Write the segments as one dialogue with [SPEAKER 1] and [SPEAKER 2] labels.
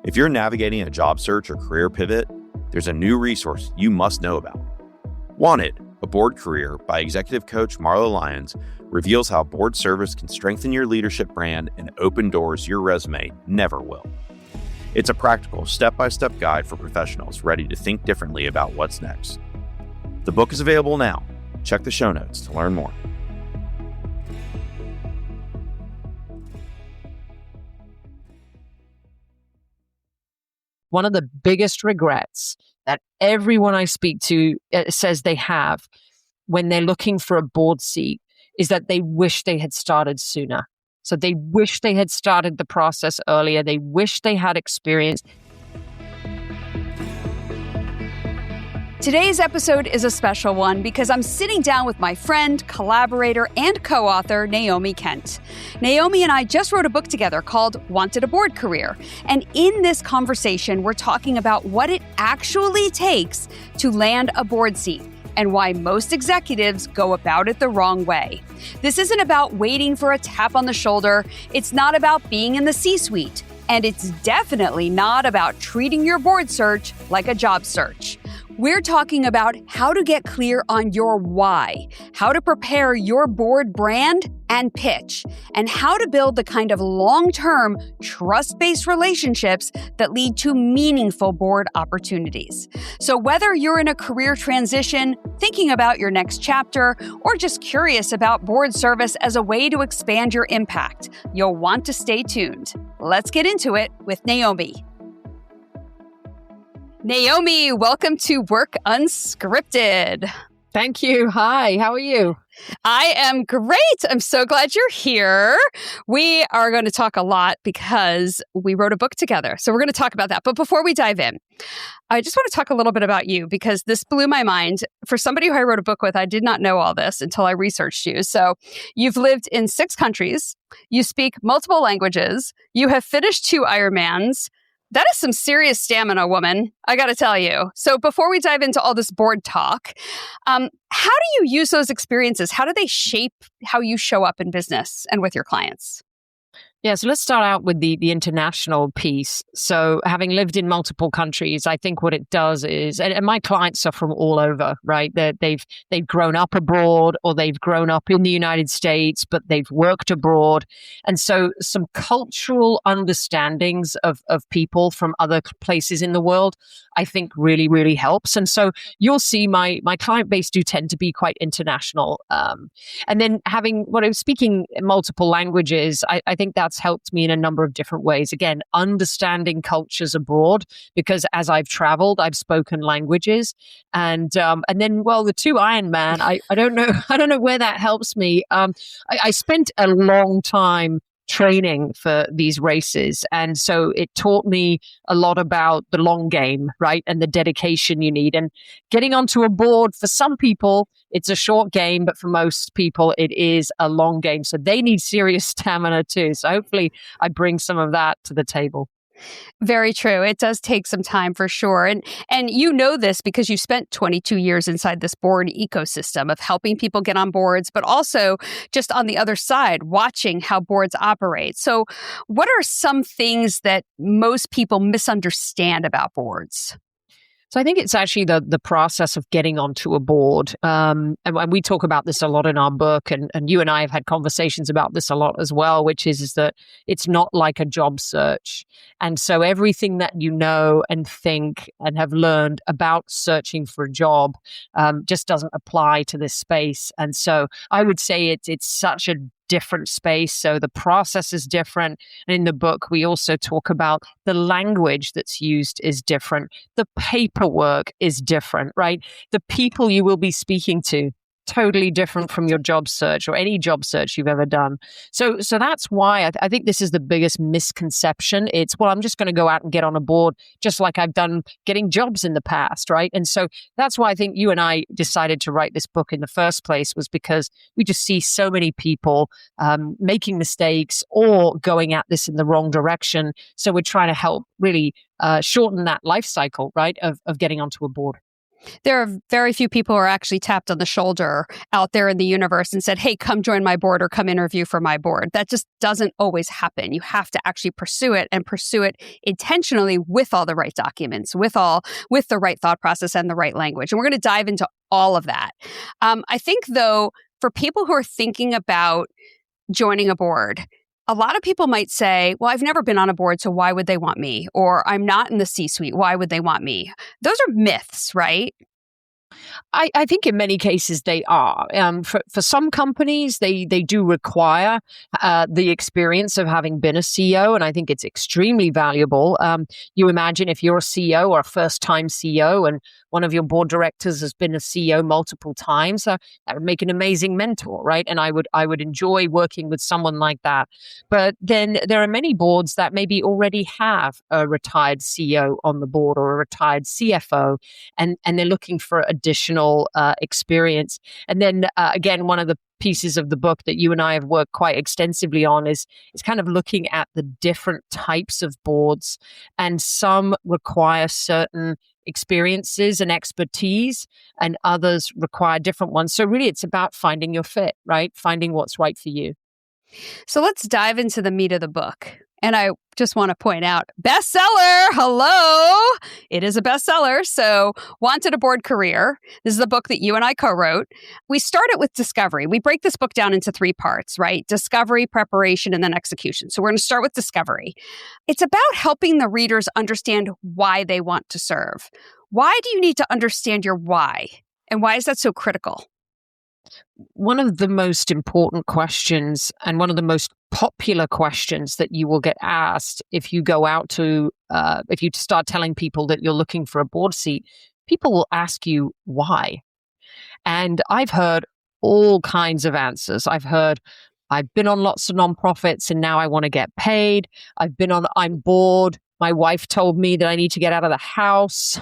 [SPEAKER 1] If you're navigating a job search or career pivot, there's a new resource you must know about. Wanted, a board career by executive coach Marlo Lyons, reveals how board service can strengthen your leadership brand and open doors your resume never will. It's a practical, step-by-step guide for professionals ready to think differently about what's next. The book is available now. Check the show notes to learn more.
[SPEAKER 2] One of the biggest regrets that everyone I speak to says they have when they're looking for a board seat is that they wish they had started sooner. So they wish they had started the process earlier. They wish they had experience.
[SPEAKER 3] Today's episode is a special one because I'm sitting down with my friend, collaborator, and co-author, Naomi Kent. Naomi and I just wrote a book together called Wanted a Board Career. And in this conversation, we're talking about what it actually takes to land a board seat and why most executives go about it the wrong way. This isn't about waiting for a tap on the shoulder. It's not about being in the C-suite. And it's definitely not about treating your board search like a job search. We're talking about how to get clear on your why, how to prepare your board brand and pitch, and how to build the kind of long-term, trust-based relationships that lead to meaningful board opportunities. So whether you're in a career transition, thinking about your next chapter, or just curious about board service as a way to expand your impact, you'll want to stay tuned. Let's get into it with Naomi. Naomi, welcome to Work Unscripted.
[SPEAKER 2] Thank you. Hi, how are you?
[SPEAKER 3] I am great. I'm so glad you're here. We are going to talk a lot because we wrote a book together. So we're going to talk about that. But before we dive in, I just want to talk a little bit about you because this blew my mind. For somebody who I wrote a book with, I did not know all this until I researched you. So you've lived in 6 countries. You speak multiple languages. You have finished 2 Ironmans. That is some serious stamina, woman, I got to tell you. So before we dive into all this board talk, how do you use those experiences? How do they shape how you show up in business and with your clients?
[SPEAKER 2] Yeah, so let's start out with the international piece. So having lived in multiple countries, I think what it does is, and my clients are from all over, right? They've grown up abroad or they've grown up in the United States, but they've worked abroad. And so some cultural understandings of people from other places in the world, I think really, really helps. And so you'll see my client base do tend to be quite international. And then speaking multiple languages, I think that's helped me in a number of different ways. Again, understanding cultures abroad, because as I've traveled, I've spoken languages. And then, the 2 Ironman, I don't know where that helps me. I spent a long time training for these races. And so it taught me a lot about the long game, right? And the dedication you need. And getting onto a board, for some people, it's a short game, but for most people, it is a long game. So they need serious stamina too. So hopefully I bring some of that to the table.
[SPEAKER 3] Very true. It does take some time for sure. And you know this because you spent 22 years inside this board ecosystem of helping people get on boards, but also just on the other side, watching how boards operate. So what are some things that most people misunderstand about boards?
[SPEAKER 2] So I think it's actually the process of getting onto a board. And we talk about this a lot in our book, and you and I have had conversations about this a lot as well, which is that it's not like a job search. And so everything that you know and think and have learned about searching for a job just doesn't apply to this space. And so I would say it's such a different space. So the process is different. And in the book, we also talk about the language that's used is different. The paperwork is different, right? The people you will be speaking to, totally different from your job search or any job search you've ever done. So that's why I think this is the biggest misconception. It's, well, I'm just going to go out and get on a board just like I've done getting jobs in the past, right? And so that's why I think you and I decided to write this book in the first place, was because we just see so many people making mistakes or going at this in the wrong direction. So we're trying to help really shorten that life cycle, right, of getting onto a board.
[SPEAKER 3] There are very few people who are actually tapped on the shoulder out there in the universe and said, hey, come join my board or come interview for my board. That just doesn't always happen. You have to actually pursue it and pursue it intentionally with all the right documents, with the right thought process and the right language. And we're going to dive into all of that. I think, though, for people who are thinking about joining a board, a lot of people might say, well, I've never been on a board, so why would they want me? Or I'm not in the C-suite, why would they want me? Those are myths, right?
[SPEAKER 2] I think in many cases they are. For some companies, they do require the experience of having been a CEO, and I think it's extremely valuable. You imagine if you're a CEO or a first-time CEO, and one of your board directors has been a CEO multiple times, that would make an amazing mentor, right? And I would enjoy working with someone like that. But then there are many boards that maybe already have a retired CEO on the board or a retired CFO, and they're looking for additional experience. And then again, one of the pieces of the book that you and I have worked quite extensively on is kind of looking at the different types of boards, and some require certain experiences and expertise, and others require different ones. So really it's about finding your fit, right? Finding what's right for you.
[SPEAKER 3] So let's dive into the meat of the book. And I just want to point out, bestseller, hello. It is a bestseller. So Wanted a Board Career. This is the book that you and I co-wrote. We started with discovery. We break this book down into 3 parts, right? Discovery, preparation, and then execution. So we're going to start with discovery. It's about helping the readers understand why they want to serve. Why do you need to understand your why? And why is that so critical?
[SPEAKER 2] One of the most important questions, and one of the most popular questions that you will get asked if you go out to, if you start telling people that you're looking for a board seat, people will ask you why. And I've heard all kinds of answers. I've been on lots of nonprofits and now I want to get paid. I'm bored. My wife told me that I need to get out of the house.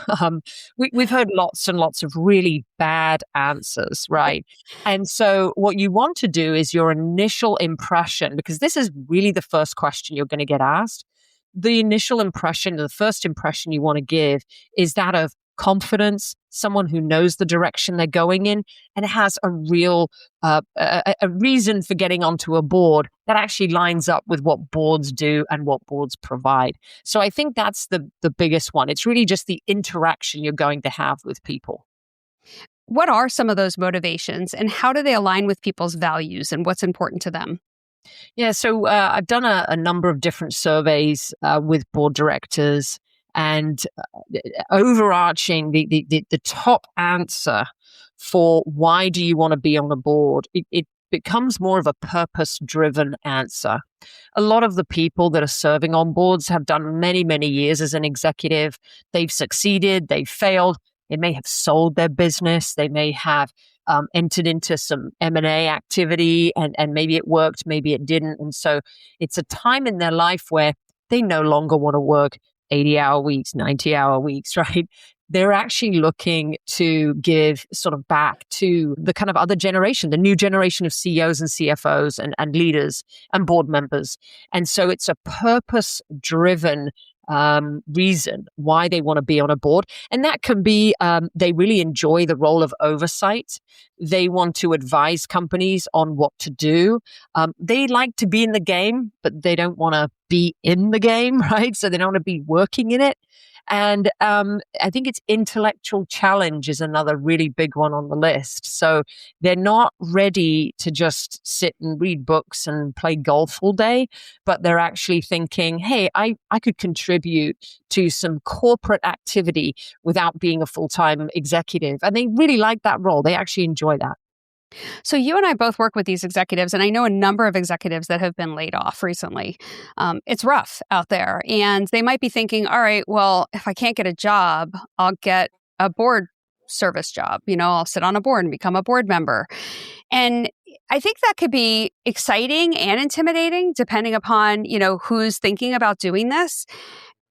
[SPEAKER 2] We've heard lots and lots of really bad answers, right? And so what you want to do is your initial impression, because this is really the first question you're going to get asked. The initial impression, the first impression you want to give is that of confidence, someone who knows the direction they're going in and has a real a reason for getting onto a board that actually lines up with what boards do and what boards provide. So I think that's the biggest one. It's really just the interaction you're going to have with people.
[SPEAKER 3] What are some of those motivations, and how do they align with people's values and what's important to them?
[SPEAKER 2] Yeah, so I've done a number of different surveys with board directors. And overarching, the top answer for why do you want to be on a board, it becomes more of a purpose-driven answer. A lot of the people that are serving on boards have done many, many years as an executive. They've succeeded, they've failed. They may have sold their business. They may have entered into some M&A activity, and maybe it worked, maybe it didn't. And so it's a time in their life where they no longer want to work 80-hour weeks, 90-hour weeks, right? They're actually looking to give sort of back to the kind of other generation, the new generation of CEOs and CFOs and leaders and board members. And so it's a purpose-driven reason why they want to be on a board. And that can be they really enjoy the role of oversight. They want to advise companies on what to do. They like to be in the game, but they don't want to be in the game, right? So they don't want to be working in it. And I think it's intellectual challenge is another really big one on the list. So they're not ready to just sit and read books and play golf all day, but they're actually thinking, hey, I could contribute to some corporate activity without being a full-time executive. And they really like that role. They actually enjoy that.
[SPEAKER 3] So you and I both work with these executives, and I know a number of executives that have been laid off recently. It's rough out there, and they might be thinking, all right, well, if I can't get a job, I'll get a board service job. I'll sit on a board and become a board member. And I think that could be exciting and intimidating depending upon, who's thinking about doing this.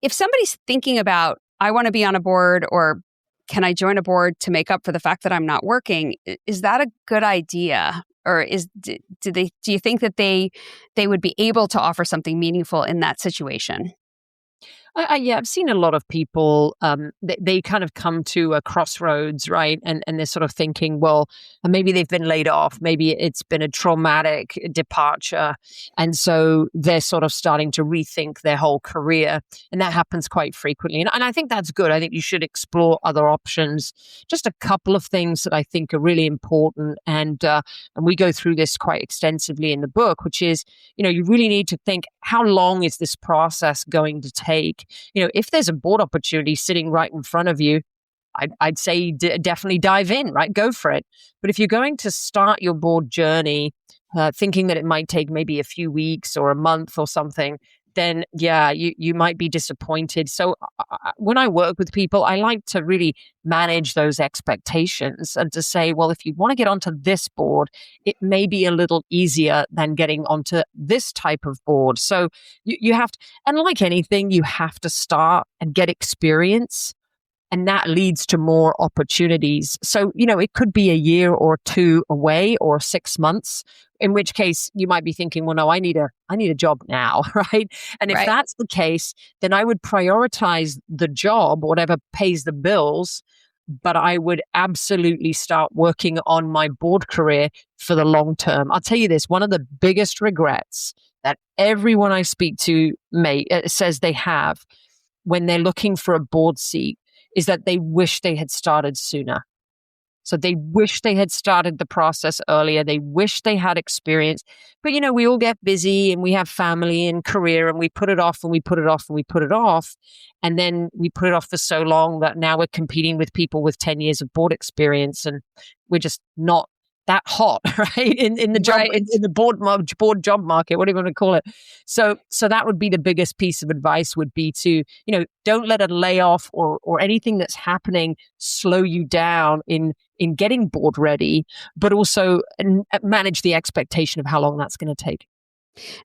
[SPEAKER 3] If somebody's thinking about, I want to be on a board, or can I join a board to make up for the fact that I'm not working? Is that a good idea? Or do you think that they would be able to offer something meaningful in that situation?
[SPEAKER 2] Yeah, I've seen a lot of people, they kind of come to a crossroads, right? And they're sort of thinking, well, maybe they've been laid off. Maybe it's been a traumatic departure. And so they're sort of starting to rethink their whole career. And that happens quite frequently. And I think that's good. I think you should explore other options. Just a couple of things that I think are really important. And we go through this quite extensively in the book, which is, you really need to think, how long is this process going to take? If there's a board opportunity sitting right in front of you, I'd say definitely dive in, right? Go for it. But if you're going to start your board journey thinking that it might take maybe a few weeks or a month or something, then yeah, you might be disappointed. So when I work with people, I like to really manage those expectations and to say, well, if you want to get onto this board, it may be a little easier than getting onto this type of board. So you have to, and like anything, you have to start and get experience. And that leads to more opportunities. So, it could be a year or two away or 6 months, in which case you might be thinking, well, no, I need a job now, right? And if that's the case, then I would prioritize the job, whatever pays the bills, but I would absolutely start working on my board career for the long term. I'll tell you this, one of the biggest regrets that everyone I speak to says they have when they're looking for a board seat is that they wish they had started sooner. So they wish they had started the process earlier. They wish they had experience. But, we all get busy and we have family and career and we put it off and we put it off and we put it off. And then we put it off for so long that now we're competing with people with 10 years of board experience and we're just not that hot, right? In the job, in the board job market, what do you want to call it? So that would be the biggest piece of advice would be to, don't let a layoff or anything that's happening slow you down in getting board ready, but also manage the expectation of how long that's going to take.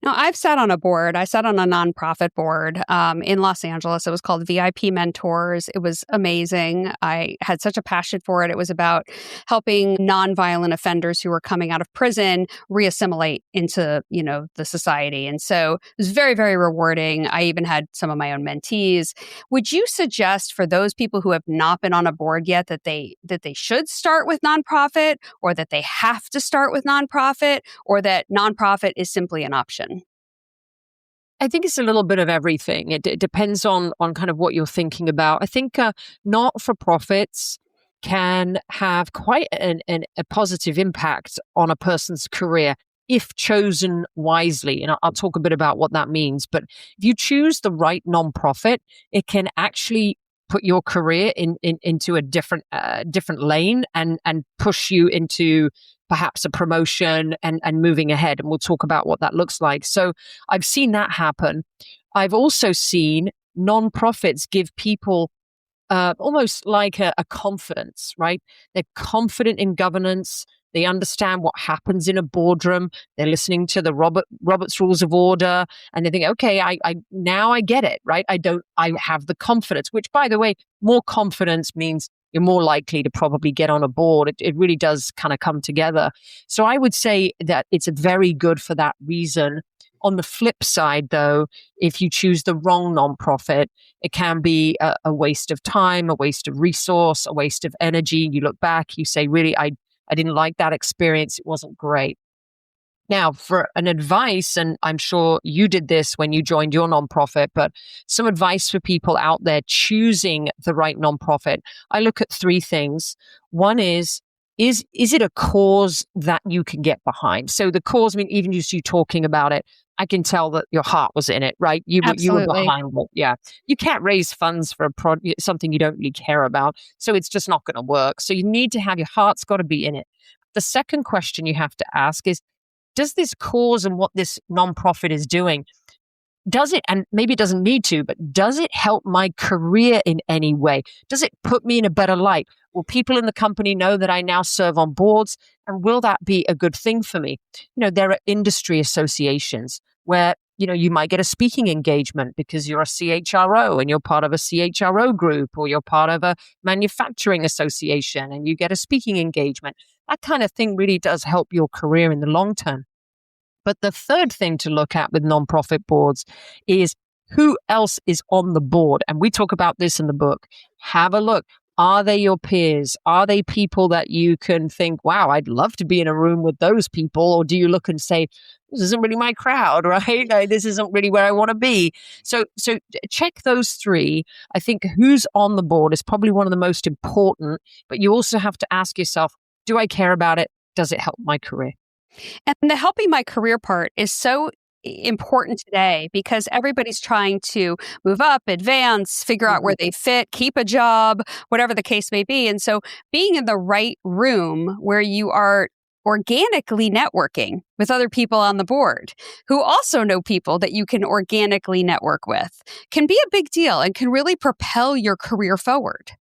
[SPEAKER 3] Now, I've sat on a board. I sat on a nonprofit board in Los Angeles. It was called VIP Mentors. It was amazing. I had such a passion for it. It was about helping nonviolent offenders who were coming out of prison reassimilate into, the society. And so it was very, very rewarding. I even had some of my own mentees. Would you suggest for those people who have not been on a board yet that they should start with nonprofit, or that they have to start with nonprofit, or that nonprofit is simply an option?
[SPEAKER 2] I think it's a little bit of everything. It depends on kind of what you're thinking about. I think not-for-profits can have quite a positive impact on a person's career if chosen wisely. And I'll talk a bit about what that means. But if you choose the right nonprofit, it can actually put your career into a different lane and push you into perhaps a promotion and moving ahead. And we'll talk about what that looks like. So I've seen that happen. I've also seen nonprofits give people almost like a confidence, right? They're confident in governance. They understand what happens in a boardroom. They're listening to the Robert's Rules of Order, and they think, okay, I now I get it, right? I have the confidence, which, by the way, more confidence means you're more likely to probably get on a board. It really does kind of come together. So I would say that it's very good for that reason. On the flip side, though, if you choose the wrong nonprofit, it can be a waste of time, a waste of resource, a waste of energy. You look back, you say, really, I didn't like that experience. It wasn't great. Now, for an advice, and I'm sure you did this when you joined your nonprofit, but some advice for people out there choosing the right nonprofit. I look at three things. One is it a cause that you can get behind? So the cause, I mean, even just you talking about it, I can tell that your heart was in it, right? You were behind it. Yeah. You can't raise funds for something you don't really care about. So it's just not going to work. So you need to have, your heart's got to be in it. The second question you have to ask is, does this cause and what this nonprofit is doing, does it, and maybe it doesn't need to, but does it help my career in any way? Does it put me in a better light? Will people in the company know that I now serve on boards? And will that be a good thing for me? There are industry associations where, you might get a speaking engagement because you're a CHRO and you're part of a CHRO group, or you're part of a manufacturing association and you get a speaking engagement. That kind of thing really does help your career in the long term. But the third thing to look at with nonprofit boards is who else is on the board? And we talk about this in the book. Have a look. Are they your peers? Are they people that you can think, wow, I'd love to be in a room with those people? Or do you look and say, this isn't really my crowd, right? This isn't really where I want to be. So check those three. I think who's on the board is probably one of the most important, but you also have to ask yourself, do I care about it? Does it help my career?
[SPEAKER 3] And the helping my career part is so important today because everybody's trying to move up, advance, figure out where they fit, keep a job, whatever the case may be. And so being in the right room where you are organically networking with other people on the board who also know people that you can organically network with can be a big deal and can really propel your career forward.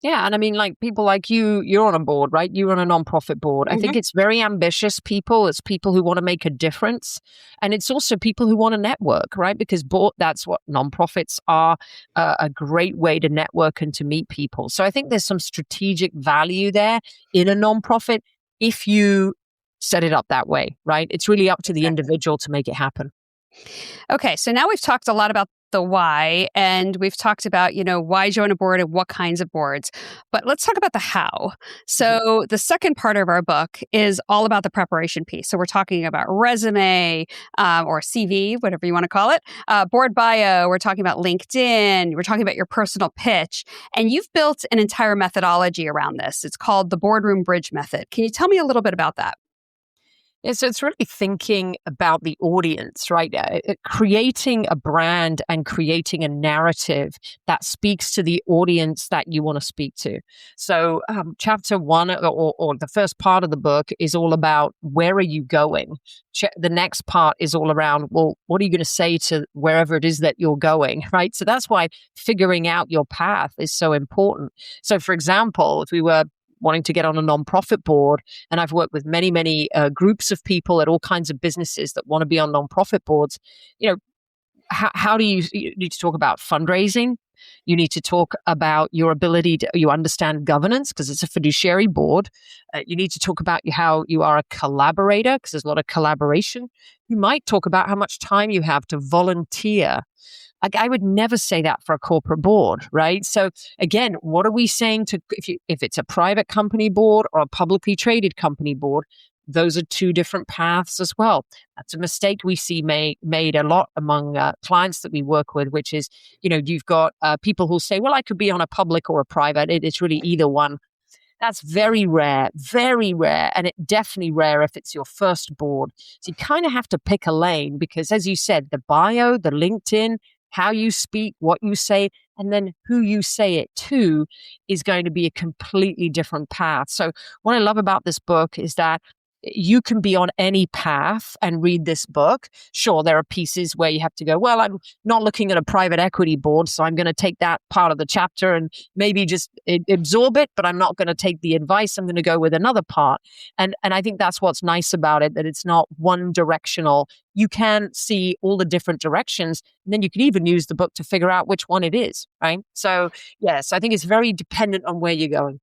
[SPEAKER 2] Yeah. And I mean, like people like you're on a board, right? You're on a nonprofit board. I think it's very ambitious people. It's people who want to make a difference. And it's also people who want to network, right? Because that's what nonprofits are, a great way to network and to meet people. So I think there's some strategic value there in a nonprofit if you set it up that way, right? It's really up to the individual to make it happen.
[SPEAKER 3] Okay. So now we've talked a lot about the why, and we've talked about, why join a board and what kinds of boards. But let's talk about the how. So the second part of our book is all about the preparation piece. So we're talking about resume or CV, whatever you want to call it, board bio. We're talking about LinkedIn. We're talking about your personal pitch. And you've built an entire methodology around this. It's called the Boardroom Bridge Method. Can you tell me a little bit about that?
[SPEAKER 2] Yeah, so it's really thinking about the audience, right? Creating a brand and creating a narrative that speaks to the audience that you want to speak to. So chapter one or the first part of the book is all about where are you going? The next part is all around, well, what are you going to say to wherever it is that you're going, right? So that's why figuring out your path is so important. So for example, if we were wanting to get on a nonprofit board. And I've worked with many, many groups of people at all kinds of businesses that want to be on nonprofit boards. How do you need to talk about fundraising? You need to talk about your ability you understand governance because it's a fiduciary board. You need to talk about how you are a collaborator because there's a lot of collaboration. You might talk about how much time you have to volunteer. I would never say that for a corporate board, right? So again, what are we saying if it's a private company board or a publicly traded company board? Those are two different paths as well. That's a mistake we see made a lot among clients that we work with, which is, you've got people who say, well, I could be on a public or a private. It's really either one. That's very rare, and it's definitely rare if it's your first board. So you kind of have to pick a lane because, as you said, the bio, the LinkedIn, how you speak, what you say, and then who you say it to is going to be a completely different path. So what I love about this book is that you can be on any path and read this book. Sure, there are pieces where you have to go, well, I'm not looking at a private equity board, so I'm going to take that part of the chapter and maybe just absorb it, but I'm not going to take the advice. I'm going to go with another part. And I think that's what's nice about it, that it's not one directional. You can see all the different directions, and then you can even use the book to figure out which one it is, right? So yes, I think it's very dependent on where you're going.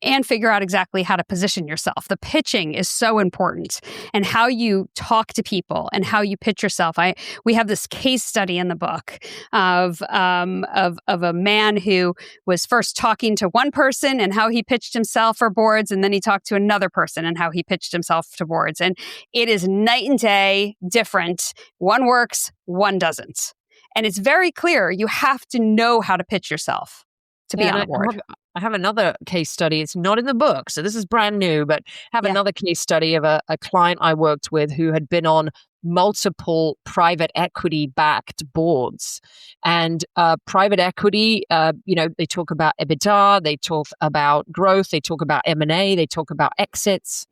[SPEAKER 3] And figure out exactly how to position yourself. The pitching is so important, and how you talk to people and how you pitch yourself. We have this case study in the book of a man who was first talking to one person and how he pitched himself for boards, and then he talked to another person and how he pitched himself to boards. And it is night and day different. One works, one doesn't. And it's very clear you have to know how to pitch yourself to be on a board.
[SPEAKER 2] I have another case study. It's not in the book, so this is brand new, but I have another case study of a client I worked with who had been on multiple private equity-backed boards. And private equity, they talk about EBITDA, they talk about growth, they talk about M&A, they talk about exits.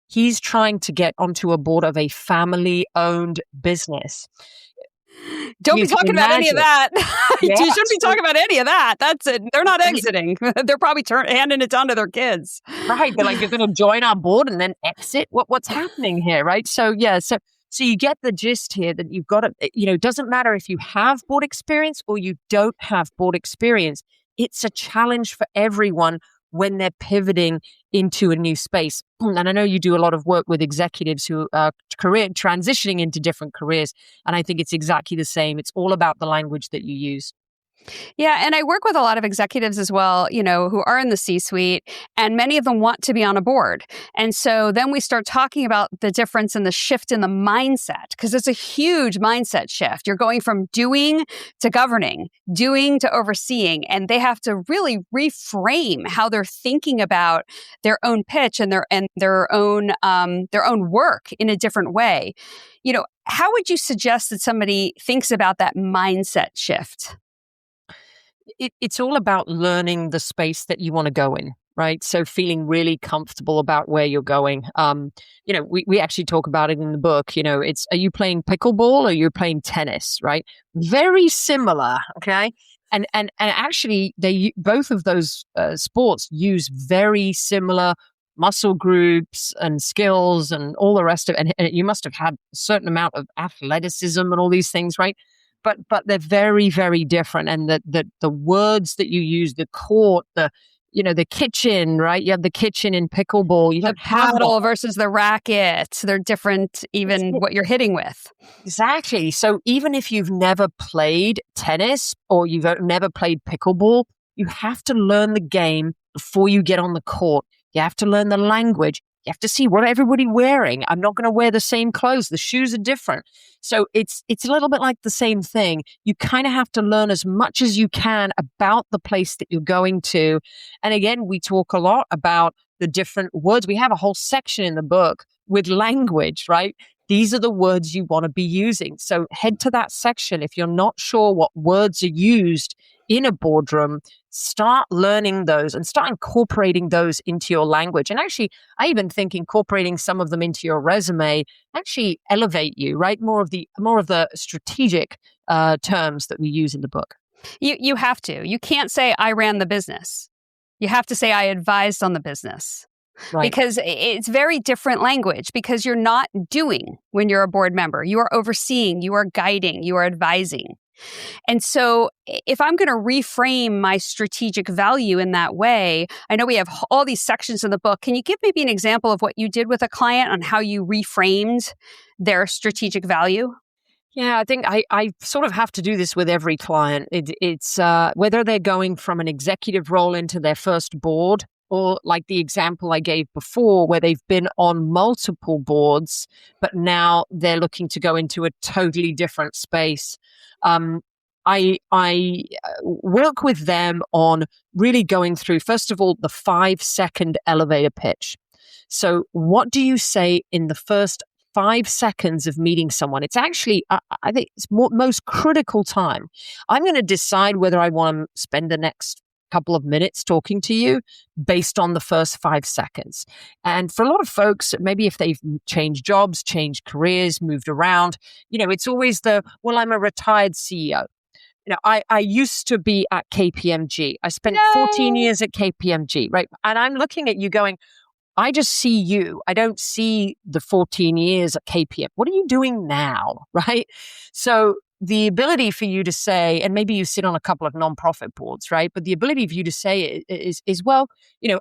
[SPEAKER 2] He's trying to get onto a board of a family-owned business.
[SPEAKER 3] Don't be talking about any of that. You shouldn't be talking about any of that. That's it. They're not exiting. They're probably handing it down to their kids.
[SPEAKER 2] Right. They're like, you're going to join our board and then exit? What's happening here, right? So, so you get the gist here that you've got to, it doesn't matter if you have board experience or you don't have board experience. It's a challenge for everyone. when they're pivoting into a new space. And I know you do a lot of work with executives who are transitioning into different careers. And I think it's exactly the same. It's all about the language that you use.
[SPEAKER 3] Yeah, and I work with a lot of executives as well, who are in the C-suite, and many of them want to be on a board. And so then we start talking about the difference in the shift in the mindset, because it's a huge mindset shift. You're going from doing to governing, doing to overseeing, and they have to really reframe how they're thinking about their own pitch and their own work in a different way. How would you suggest that somebody thinks about that mindset shift?
[SPEAKER 2] It's all about learning the space that you want to go in, right? So feeling really comfortable about where you're going. We actually talk about it in the book. Are you playing pickleball or you're playing tennis, right? Very similar, okay? And actually, both of those sports use very similar muscle groups and skills and all the rest of it. And you must have had a certain amount of athleticism and all these things, right? But they're very, very different. And the words that you use, the court, the kitchen, right? You have the kitchen in pickleball. You
[SPEAKER 3] the paddle versus the racket. They're different, even what you're hitting with.
[SPEAKER 2] Exactly. So even if you've never played tennis or you've never played pickleball, you have to learn the game before you get on the court. You have to learn the language. You have to see what everybody's wearing. I'm not going to wear the same clothes. The shoes are different. So it's a little bit like the same thing. You kind of have to learn as much as you can about the place that you're going to. And again, we talk a lot about the different words. We have a whole section in the book with language, right? These are the words you want to be using. So head to that section. If you're not sure what words are used in a boardroom, start learning those and start incorporating those into your language. And actually, I even think incorporating some of them into your resume actually elevate you, right? More of the strategic terms that we use in the book.
[SPEAKER 3] You have to. You can't say, I ran the business. You have to say, I advised on the business. Right. Because it's very different language, because you're not doing when you're a board member. You are overseeing, you are guiding, you are advising. And so if I'm going to reframe my strategic value in that way, I know we have all these sections in the book. Can you give maybe an example of what you did with a client on how you reframed their strategic value?
[SPEAKER 2] Yeah, I think I sort of have to do this with every client. It's whether they're going from an executive role into their first board, or like the example I gave before, where they've been on multiple boards, but now they're looking to go into a totally different space. I work with them on really going through, first of all, the 5-second elevator pitch. So what do you say in the first 5 seconds of meeting someone? It's actually, I think it's most critical time. I'm going to decide whether I want to spend the next couple of minutes talking to you based on the first 5 seconds. And for a lot of folks, maybe if they've changed jobs, changed careers, moved around, it's always I'm a retired CEO. I used to be at KPMG. I spent 14 years at KPMG, right? And I'm looking at you going, I just see you. I don't see the 14 years at KPM. What are you doing now, right? So the ability for you to say, and maybe you sit on a couple of nonprofit boards, right? But the ability for you to say is well,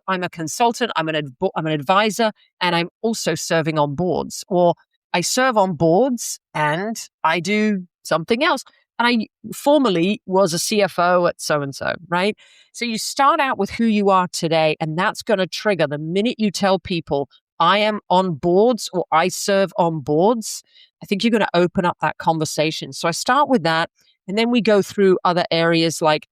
[SPEAKER 2] I'm a consultant, I'm an advisor, and I'm also serving on boards, or I serve on boards and I do something else. And I formerly was a CFO at so-and-so, right? So you start out with who you are today, and that's going to trigger the minute you tell people, I am on boards or I serve on boards, I think you're going to open up that conversation. So I start with that, and then we go through other areas like,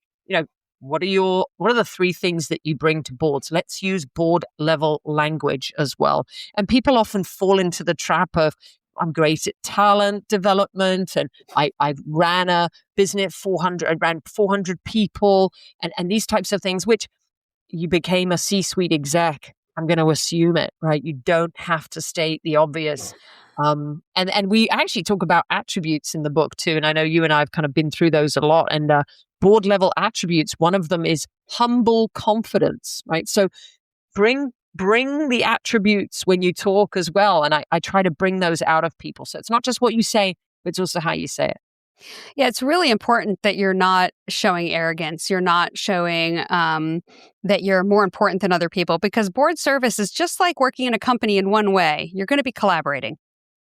[SPEAKER 2] what are the 3 things that you bring to boards? Let's use board level language as well. And people often fall into the trap of, I'm great at talent development, and I ran a business I ran 400 people and these types of things, which you became a C-suite exec. I'm going to assume it, right? You don't have to state the obvious. And we actually talk about attributes in the book too. And I know you and I have kind of been through those a lot. And board level attributes, one of them is humble confidence, right? So bring the attributes when you talk as well. And I try to bring those out of people. So it's not just what you say, but it's also how you say it.
[SPEAKER 3] Yeah, it's really important that you're not showing arrogance. You're not showing that you're more important than other people, because board service is just like working in a company in one way. You're going to be collaborating.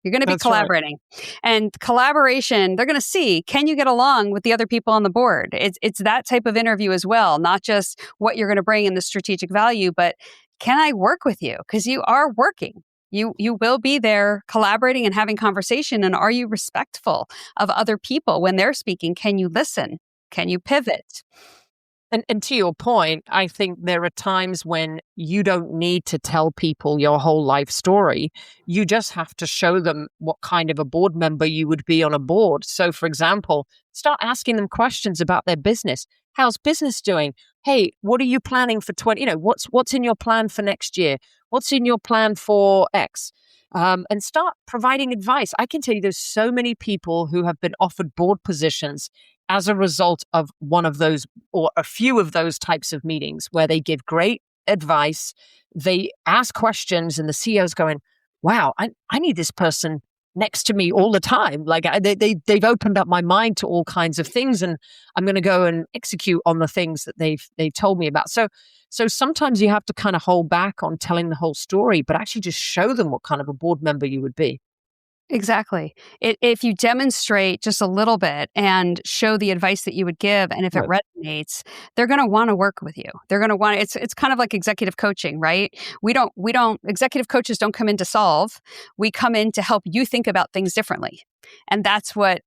[SPEAKER 3] You're going to be
[SPEAKER 2] That's right.
[SPEAKER 3] collaborating. And collaboration, they're going to see, can you get along with the other people on the board? It's that type of interview as well, not just what you're going to bring in the strategic value, but can I work with you? Because you are working. You will be there collaborating and having conversation. And are you respectful of other people when they're speaking? Can you listen? Can you pivot?
[SPEAKER 2] And to your point, I think there are times when you don't need to tell people your whole life story. You just have to show them what kind of a board member you would be on a board. So, for example, start asking them questions about their business. How's business doing? Hey, what are you planning for what's in your plan for next year? What's in your plan for X? And start providing advice. I can tell you there's so many people who have been offered board positions as a result of one of those or a few of those types of meetings where they give great advice, they ask questions, and the CEO's going, wow, I need this person next to me all the time. Like they've opened up my mind to all kinds of things, and I'm going to go and execute on the things that they've told me about. So sometimes you have to kind of hold back on telling the whole story, but actually just show them what kind of a board member you would be.
[SPEAKER 3] Exactly. If you demonstrate just a little bit and show the advice that you would give, and if it resonates, they're going to want to work with you. They're going to want it's kind of like executive coaching, right? Executive coaches don't come in to solve. We come in to help you think about things differently. And that's what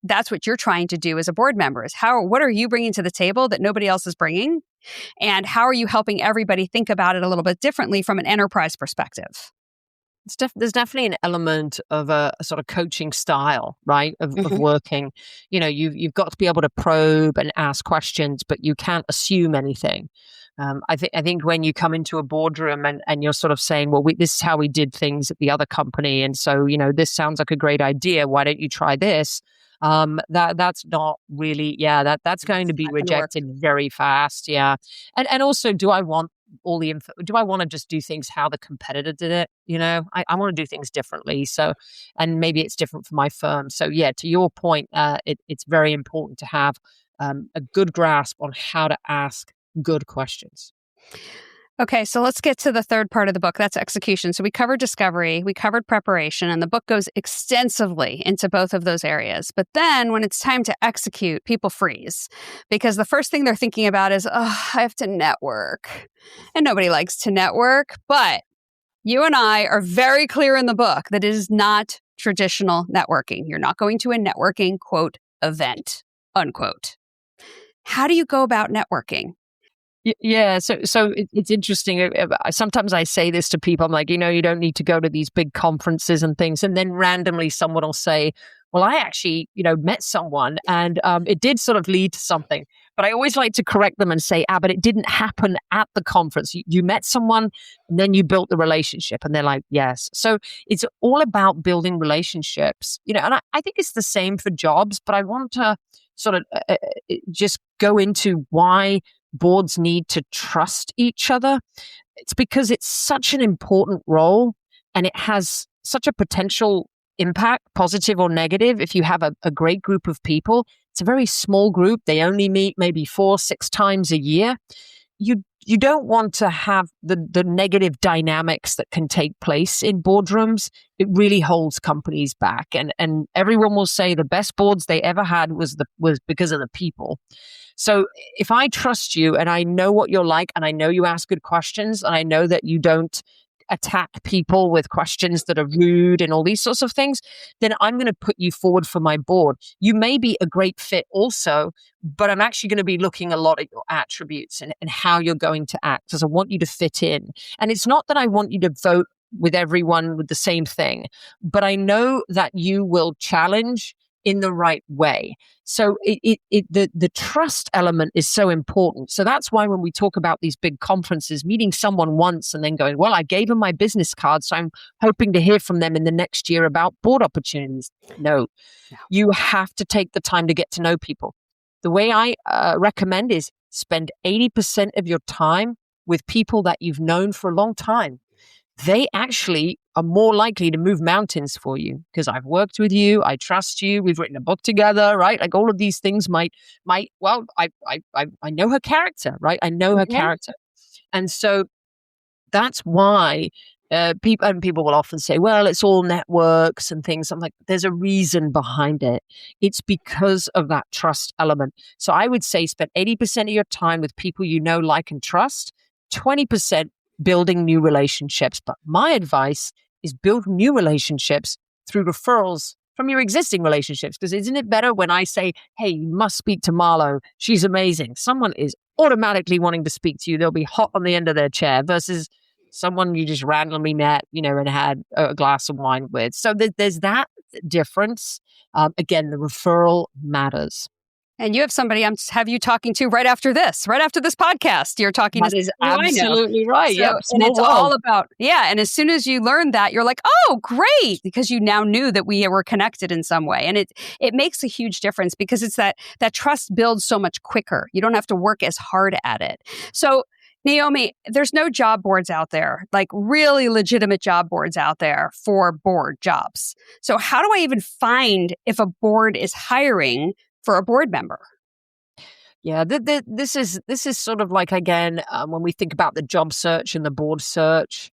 [SPEAKER 3] you're trying to do as a board member is what are you bringing to the table that nobody else is bringing? And how are you helping everybody think about it a little bit differently from an enterprise perspective?
[SPEAKER 2] There's definitely an element of a sort of coaching style, right? Of working. You've got to be able to probe and ask questions, but you can't assume anything. I think when you come into a boardroom and you're sort of saying, well, this is how we did things at the other company, and so this sounds like a great idea. Why don't you try this? That's not really, that's going to be rejected very fast. Yeah, and also, do I want all the info? Do I want to just do things how the competitor did it? I want to do things differently. So, and maybe it's different for my firm. So yeah, to your point, it's very important to have a good grasp on how to ask good questions.
[SPEAKER 3] Okay, so let's get to the third part of the book. That's execution. So we covered discovery, we covered preparation, and the book goes extensively into both of those areas. But then when it's time to execute, people freeze because the first thing they're thinking about is, I have to network. And nobody likes to network. But you and I are very clear in the book that it is not traditional networking. You're not going to a networking, quote, event, unquote. How do you go about networking?
[SPEAKER 2] Yeah, so it's interesting. Sometimes I say this to people. I'm like, you don't need to go to these big conferences and things. And then randomly someone will say, well, I actually, met someone and it did sort of lead to something. But I always like to correct them and say, but it didn't happen at the conference. You met someone and then you built the relationship. And they're like, yes. So it's all about building relationships, and I think it's the same for jobs. But I want to sort of just go into why boards need to trust each other. It's because it's such an important role and it has such a potential impact, positive or negative. If you have a great group of people, it's a very small group. They only meet maybe 4-6 times a year. You don't want to have the negative dynamics that can take place in boardrooms. It really holds companies back. And everyone will say the best boards they ever had was because of the people. So if I trust you and I know what you're like and I know you ask good questions and I know that you don't attack people with questions that are rude and all these sorts of things, then I'm going to put you forward for my board. You may be a great fit also, but I'm actually going to be looking a lot at your attributes and how you're going to act because I want you to fit in. And it's not that I want you to vote with everyone with the same thing, but I know that you will challenge in the right way. So the trust element is so important. So that's why when we talk about these big conferences, meeting someone once and then going, well, I gave them my business card, so I'm hoping to hear from them in the next year about board opportunities. No, you have to take the time to get to know people. The way I recommend is spend 80% of your time with people that you've known for a long time. They actually are more likely to move mountains for you because I've worked with you, I trust you, we've written a book together, right? Like all of these things well, I know her character, right? I know her character. And so that's why people will often say, well, it's all networks and things. I'm like, there's a reason behind it. It's because of that trust element. So I would say spend 80% of your time with people you know, like, and trust, 20% building new relationships. But my advice is build new relationships through referrals from your existing relationships. Because isn't it better when I say, hey, you must speak to Marlo. She's amazing. Someone is automatically wanting to speak to you. They'll be hot on the end of their chair versus someone you just randomly met, and had a glass of wine with. So there's that difference. Again, the referral matters.
[SPEAKER 3] And you have somebody have you talking to right after this podcast. You're talking
[SPEAKER 2] that
[SPEAKER 3] to
[SPEAKER 2] is absolutely right.
[SPEAKER 3] So, and it's all about, and as soon as you learn that, you're like, oh, great, because you now knew that we were connected in some way. And it makes a huge difference because it's that trust builds so much quicker. You don't have to work as hard at it. So Naomi, there's no job boards out there, like really legitimate job boards out there for board jobs. So how do I even find if a board is hiring for a board member?
[SPEAKER 2] Yeah, this is sort of like, again, when we think about the job search and the board search,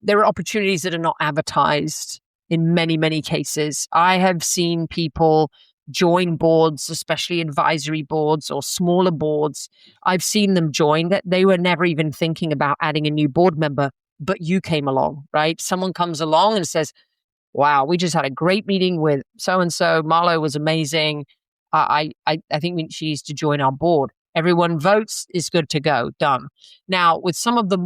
[SPEAKER 2] there are opportunities that are not advertised in many, many cases. I have seen people join boards, especially advisory boards or smaller boards. I've seen them join that they were never even thinking about adding a new board member, but you came along, right? Someone comes along and says, wow, we just had a great meeting with so-and-so. Marlo was amazing. I think she needs to join our board. Everyone votes, is good to go, done. Now, with some of the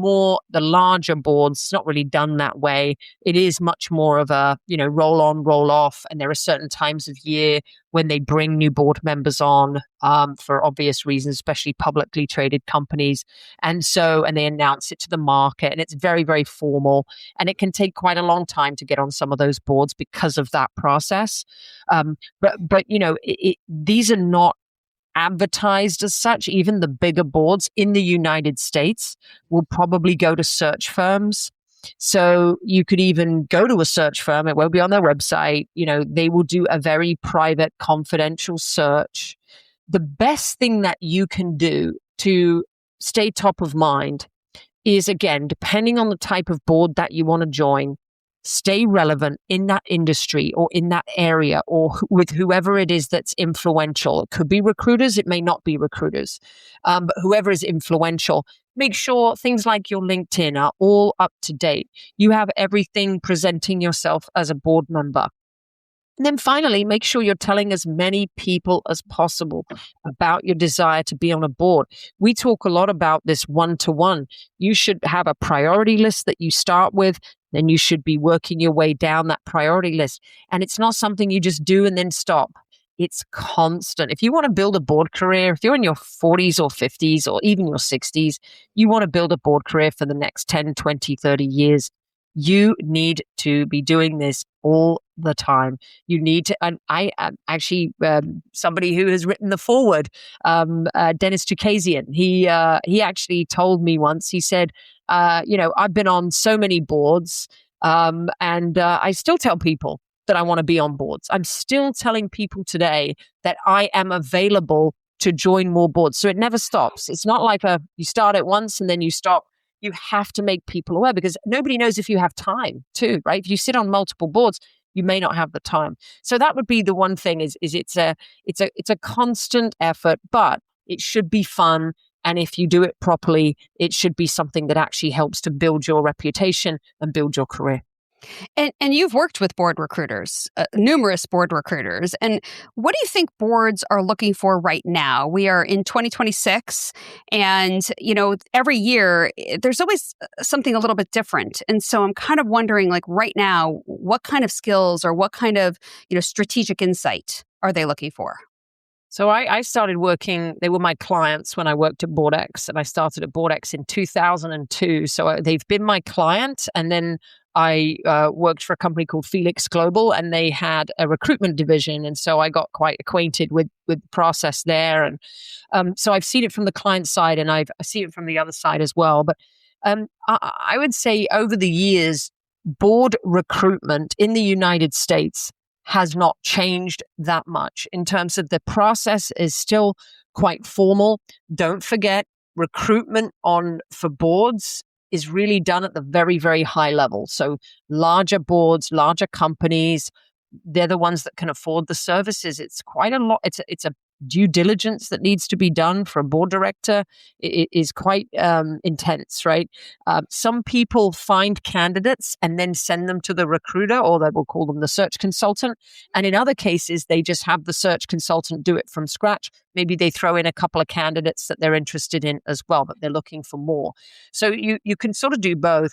[SPEAKER 2] larger boards, it's not really done that way. It is much more of a, roll on, roll off. And there are certain times of year when they bring new board members on for obvious reasons, especially publicly traded companies. And they announce it to the market, and it's very, very formal. And it can take quite a long time to get on some of those boards because of that process. But these are not advertised as such. Even the bigger boards in the United States will probably go to search firms. So you could even go to a search firm. It won't be on their website. They will do a very private, confidential search. The best thing that you can do to stay top of mind is, again, depending on the type of board that you want to join, stay relevant in that industry or in that area or with whoever it is that's influential. It could be recruiters. It may not be recruiters. But whoever is influential, make sure things like your LinkedIn are all up to date. You have everything presenting yourself as a board member. And then finally, make sure you're telling as many people as possible about your desire to be on a board. We talk a lot about this one-to-one. You should have a priority list that you start with. Then you should be working your way down that priority list. And it's not something you just do and then stop. It's constant. If you want to build a board career, if you're in your 40s or 50s or even your 60s, you want to build a board career for the next 10, 20, 30 years, you need to be doing this all the time. You need to, and I am actually somebody who has written the foreword, Dennis Chukazian. He actually told me once, he said, I've been on so many boards and I still tell people that I want to be on boards. I'm still telling people today that I am available to join more boards. So it never stops. It's not like you start it once and then you stop. You have to make people aware because nobody knows if you have time too, right? If you sit on multiple boards, you may not have the time. So that would be the one thing is it's a constant effort, but it should be fun. And if you do it properly, it should be something that actually helps to build your reputation and build your career.
[SPEAKER 3] And you've worked with board recruiters, numerous board recruiters. And what do you think boards are looking for right now? We are in 2026 and, every year there's always something a little bit different. And so I'm kind of wondering, like right now, what kind of skills or what kind of, strategic insight are they looking for?
[SPEAKER 2] So I started working, they were my clients when I worked at BoardX, and I started at BoardX in 2002. So they've been my client. And then I worked for a company called Felix Global, and they had a recruitment division. And so I got quite acquainted with the process there. And so I've seen it from the client side, and I see it from the other side as well. But I would say over the years, board recruitment in the United States has not changed that much in terms of the process is still quite formal. Don't forget, recruitment for boards is really done at the very, very high level. So larger boards, larger companies, they're the ones that can afford the services. It's quite a lot. It's a due diligence that needs to be done for a board director. It is quite intense, right? Some people find candidates and then send them to the recruiter, or they will call them the search consultant. And in other cases, they just have the search consultant do it from scratch. Maybe they throw in a couple of candidates that they're interested in as well, but they're looking for more. So you can sort of do both.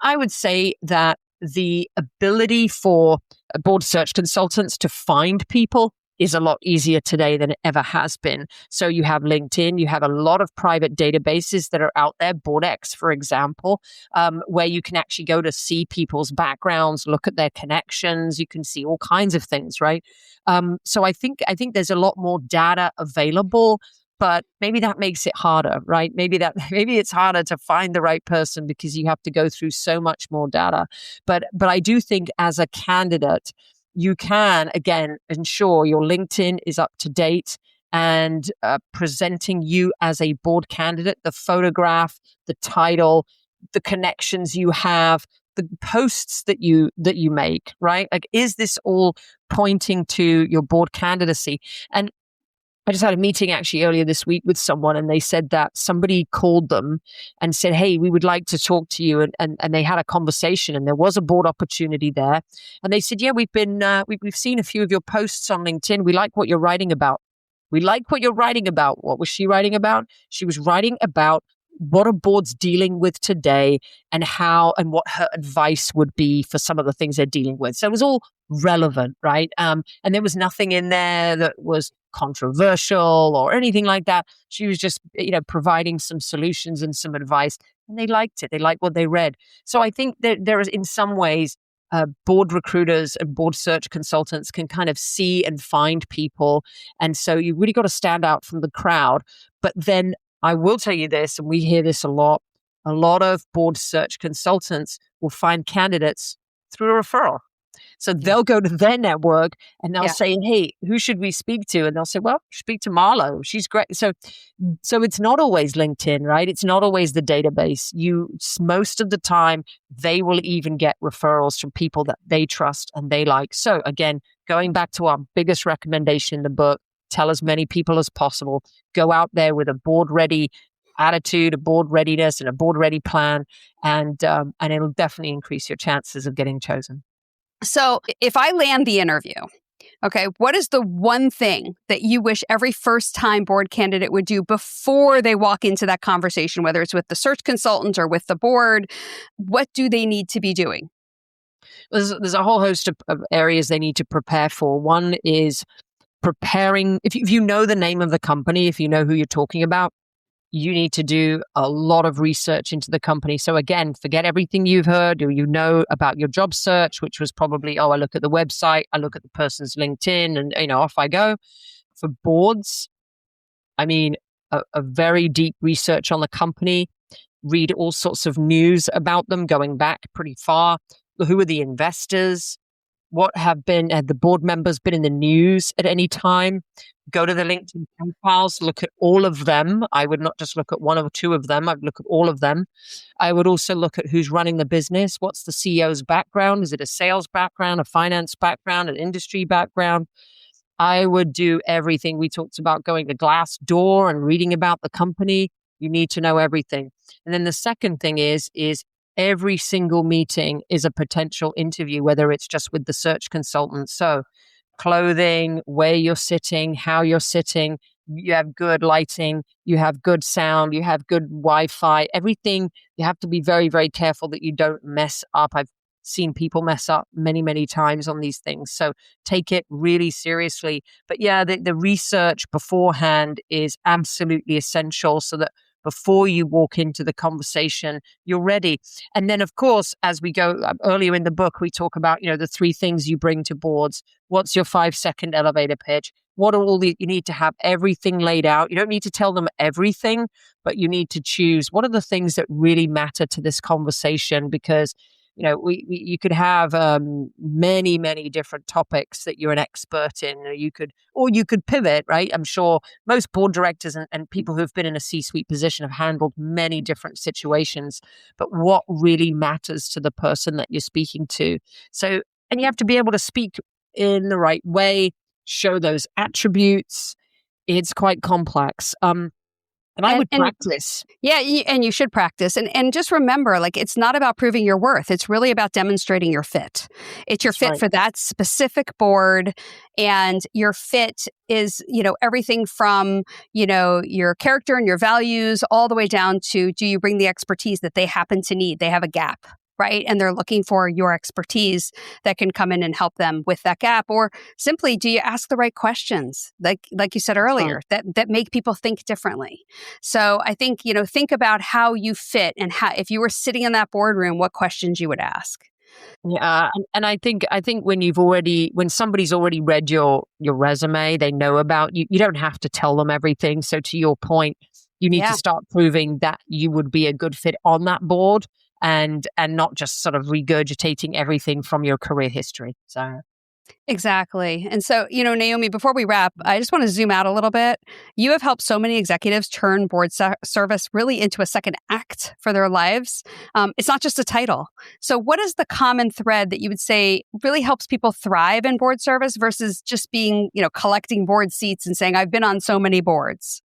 [SPEAKER 2] I would say that the ability for board search consultants to find people is a lot easier today than it ever has been. So you have LinkedIn, you have a lot of private databases that are out there, BoardX, for example, where you can actually go to see people's backgrounds, look at their connections. You can see all kinds of things, right? So I think there's a lot more data available, but maybe that makes it harder, right? Maybe it's harder to find the right person because you have to go through so much more data. But I do think as a candidate, you can, again, ensure your LinkedIn is up to date and presenting you as a board candidate, the photograph, the title, the connections you have, the posts that you make, right? Like, is this all pointing to your board candidacy? And I just had a meeting actually earlier this week with someone, and they said that somebody called them and said, hey, we would like to talk to you. And they had a conversation, and there was a board opportunity there. And they said, yeah, we've seen a few of your posts on LinkedIn. We like what you're writing about. We like what you're writing about. What was she writing about? She was writing about what are boards dealing with today and what her advice would be for some of the things they're dealing with. So it was all relevant, right? And there was nothing in there that was controversial or anything like that. She was just, providing some solutions and some advice, and they liked it. They liked what they read. So I think that there is, in some ways, board recruiters and board search consultants can kind of see and find people. And so you really got to stand out from the crowd. But then I will tell you this, and we hear this a lot of board search consultants will find candidates through a referral. So they'll go to their network and they'll say, hey, who should we speak to? And they'll say, well, speak to Marlo. She's great. So it's not always LinkedIn, right? It's not always the database. Most of the time, they will even get referrals from people that they trust and they like. So again, going back to our biggest recommendation in the book, tell as many people as possible. Go out there with a board-ready attitude, a board readiness, and a board-ready plan, and it'll definitely increase your chances of getting chosen.
[SPEAKER 3] So if I land the interview, okay, what is the one thing that you wish every first-time board candidate would do before they walk into that conversation, whether it's with the search consultant or with the board? What do they need to be doing?
[SPEAKER 2] There's a whole host of areas they need to prepare for. One is preparing. If you know the name of the company, if you know who you're talking about, you need to do a lot of research into the company. So again, forget everything you've heard or you know about your job search, which was probably, I look at the website, I look at the person's LinkedIn, and off I go. For boards, a very deep research on the company, read all sorts of news about them going back pretty far. Who are the investors? What have the board members been in the news at any time? Go to the LinkedIn profiles, look at all of them. I would not just look at one or two of them. I'd look at all of them. I would also look at who's running the business. What's the CEO's background? Is it a sales background, a finance background, an industry background? I would do everything. We talked about going to Glassdoor and reading about the company. You need to know everything. And then the second thing is every single meeting is a potential interview, whether it's just with the search consultant. So clothing, where you're sitting, how you're sitting, you have good lighting, you have good sound, you have good Wi-Fi, everything. You have to be very, very careful that you don't mess up. I've seen people mess up many, many times on these things. So take it really seriously. But yeah, the research beforehand is absolutely essential so that before you walk into the conversation, you're ready. And then, of course, as we go earlier in the book, we talk about, the three things you bring to boards. What's your 5-second elevator pitch? What are you need to have everything laid out. You don't need to tell them everything, but you need to choose what are the things that really matter to this conversation, because you could have many, many different topics that you're an expert in, or you could pivot, right? I'm sure most board directors and people who've been in a C-suite position have handled many different situations, but what really matters to the person that you're speaking to. So, and you have to be able to speak in the right way, show those attributes. It's quite complex. And I would practice.
[SPEAKER 3] Yeah, and you should practice. And just remember, like, it's not about proving your worth. It's really about demonstrating your fit. It's your fit for that specific board. And your fit is, everything from, your character and your values all the way down to, do you bring the expertise that they happen to need? They have a gap, right? And they're looking for your expertise that can come in and help them with that gap. Or simply, do you ask the right questions, like you said earlier, that make people think differently? So I think, think about how you fit and how, if you were sitting in that boardroom, what questions you would ask.
[SPEAKER 2] Yeah, and I think when somebody's already read your resume, they know about you. You don't have to tell them everything. So to your point, you need to start proving that you would be a good fit on that board. And not just sort of regurgitating everything from your career history. So
[SPEAKER 3] exactly. And so, Naomi, before we wrap, I just want to zoom out a little bit. You have helped so many executives turn board service really into a second act for their lives. It's not just a title. So what is the common thread that you would say really helps people thrive in board service versus just being, collecting board seats and saying, I've been on so many boards?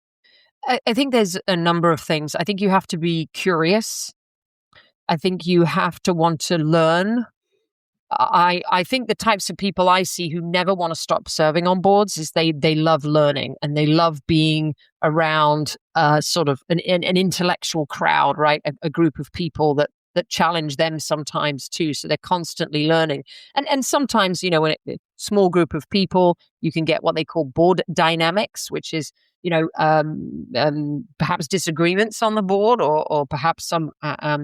[SPEAKER 2] I think there's a number of things. I think you have to be curious. I think you have to want to learn. I think the types of people I see who never want to stop serving on boards is they love learning and they love being around sort of an intellectual crowd, right? A group of people that challenge them sometimes too. So they're constantly learning. And sometimes, when a small group of people, you can get what they call board dynamics, which is perhaps disagreements on the board or perhaps some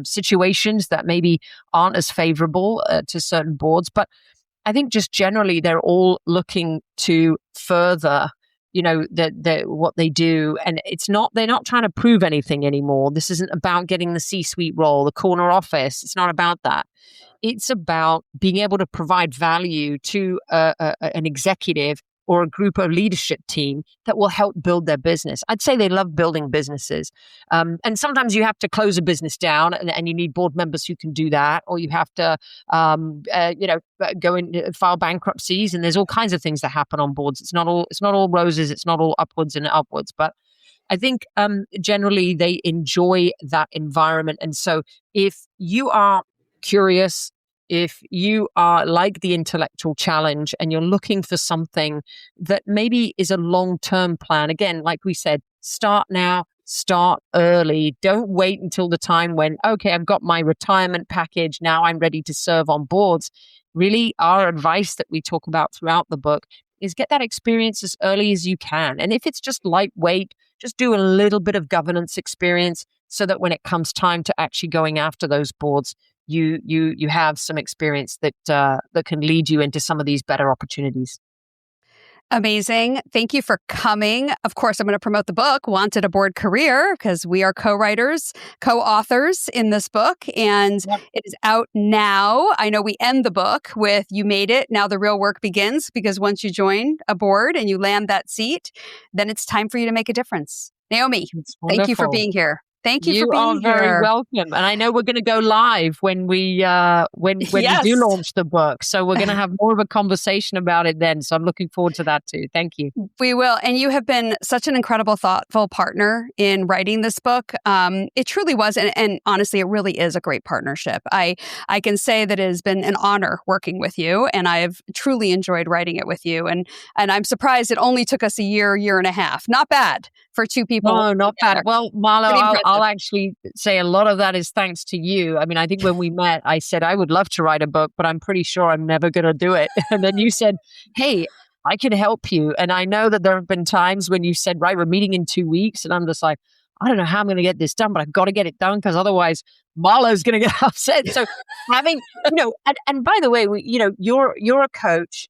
[SPEAKER 2] situations that maybe aren't as favorable to certain boards. But I think just generally, they're all looking to further, what they do. And they're not trying to prove anything anymore. This isn't about getting the C-suite role, the corner office. It's not about that. It's about being able to provide value to an executive or a group of leadership team that will help build their business. I'd say they love building businesses. And sometimes you have to close a business down and you need board members who can do that, or you have to, go and file bankruptcies, and there's all kinds of things that happen on boards. It's not all roses. It's not all upwards and upwards, but I think generally they enjoy that environment. And so if you are curious, if you are like the intellectual challenge and you're looking for something that maybe is a long-term plan, again, like we said, start now, start early. Don't wait until the time when, okay, I've got my retirement package. Now I'm ready to serve on boards. Really, our advice that we talk about throughout the book is get that experience as early as you can. And if it's just lightweight, just do a little bit of governance experience so that when it comes time to actually going after those boards, you have some experience that can lead you into some of these better opportunities.
[SPEAKER 3] Amazing. Thank you for coming. Of course, I'm going to promote the book, Wanted a Board Career, because we are co-writers, co-authors in this book, and It is out now. I know we end the book with "You made it. Now the real work begins," because once you join a board and you land that seat, then it's time for you to make a difference. Naomi, thank you for being here. Thank you for being here.
[SPEAKER 2] You are very welcome. And I know we're going to go live when we when we do launch the book. So we're going to have more of a conversation about it then. So I'm looking forward to that too. Thank you.
[SPEAKER 3] We will. And you have been such an incredible, thoughtful partner in writing this book. It truly was. And honestly, it really is a great partnership. I can say that it has been an honor working with you, and I have truly enjoyed writing it with you. And I'm surprised it only took us a year and a half. Not bad for two people.
[SPEAKER 2] No, not bad. Well, Marlo, I'll actually say a lot of that is thanks to you. I mean, I think when we met, I said, I would love to write a book, but I'm pretty sure I'm never going to do it. And then you said, hey, I can help you. And I know that there have been times when you said, right, we're meeting in 2 weeks. And I'm just like, I don't know how I'm going to get this done, but I've got to get it done because otherwise Marlo's going to get upset. So having, and by the way, you're a coach.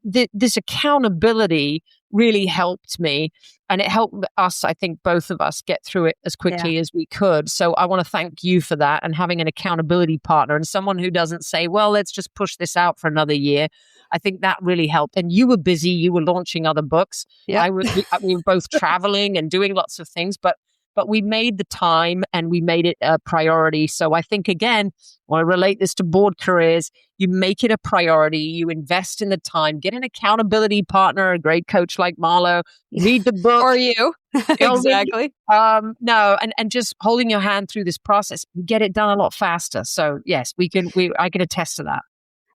[SPEAKER 2] This accountability really helped me. And it helped us, I think, both of us get through it as quickly as we could. So I want to thank you for that, and having an accountability partner and someone who doesn't say, well, let's just push this out for another year. I think that really helped. And you were busy. You were launching other books.
[SPEAKER 3] Yeah.
[SPEAKER 2] We were both traveling and doing lots of things, but we made the time and we made it a priority. So I think, again, I want to relate this to board careers. You make it a priority. You invest in the time. Get an accountability partner, a great coach like Marlo. Read the book.
[SPEAKER 3] Or you. Exactly.
[SPEAKER 2] No, and just holding your hand through this process, you get it done a lot faster. So yes, I can attest to that.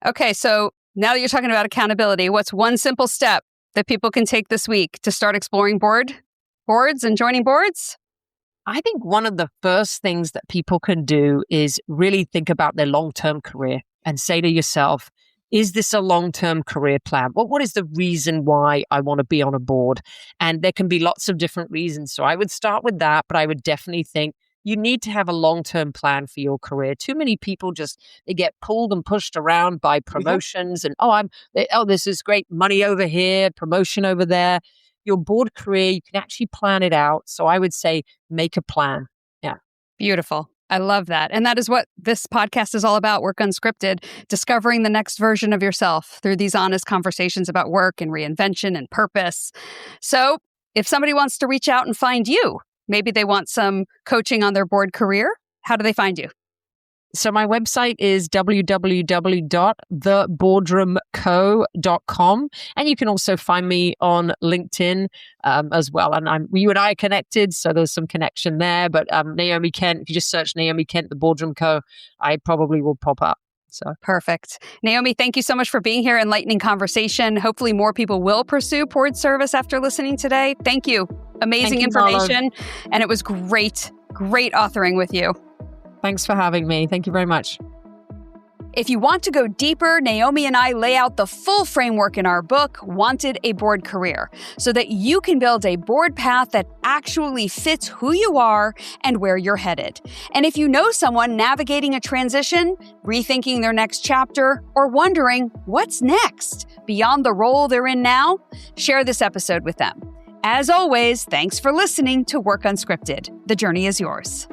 [SPEAKER 3] Okay, so now that you're talking about accountability, what's one simple step that people can take this week to start exploring boards and joining boards?
[SPEAKER 2] I think one of the first things that people can do is really think about their long-term career and say to yourself, is this a long-term career plan? What is the reason why I want to be on a board? And there can be lots of different reasons. So I would start with that, but I would definitely think you need to have a long-term plan for your career. Too many people they get pulled and pushed around by promotions and, this is great money over here, promotion over there. Your board career, you can actually plan it out. So I would say make a plan. Yeah.
[SPEAKER 3] Beautiful. I love that. And that is what this podcast is all about, Work Unscripted, discovering the next version of yourself through these honest conversations about work and reinvention and purpose. So if somebody wants to reach out and find you, maybe they want some coaching on their board career, how do they find you?
[SPEAKER 2] So my website is www.theboardroomco.com. And you can also find me on LinkedIn as well. And you and I are connected, so there's some connection there. But Naomi Kent, if you just search Naomi Kent, The Boardroom Co., I probably will pop up. So
[SPEAKER 3] perfect. Naomi, thank you so much for being here. Enlightening conversation. Hopefully more people will pursue board service after listening today. Thank you. Amazing information. And it was great authoring with you.
[SPEAKER 2] Thanks for having me. Thank you very much.
[SPEAKER 3] If you want to go deeper, Naomi and I lay out the full framework in our book, Wanted a Board Career, so that you can build a board path that actually fits who you are and where you're headed. And if you know someone navigating a transition, rethinking their next chapter, or wondering what's next beyond the role they're in now, share this episode with them. As always, thanks for listening to Work Unscripted. The journey is yours.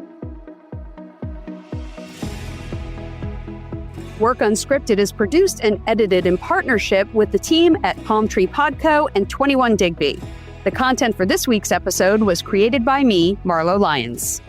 [SPEAKER 3] Work Unscripted is produced and edited in partnership with the team at Palm Tree Podco and 21 Digby. The content for this week's episode was created by me, Marlo Lyons.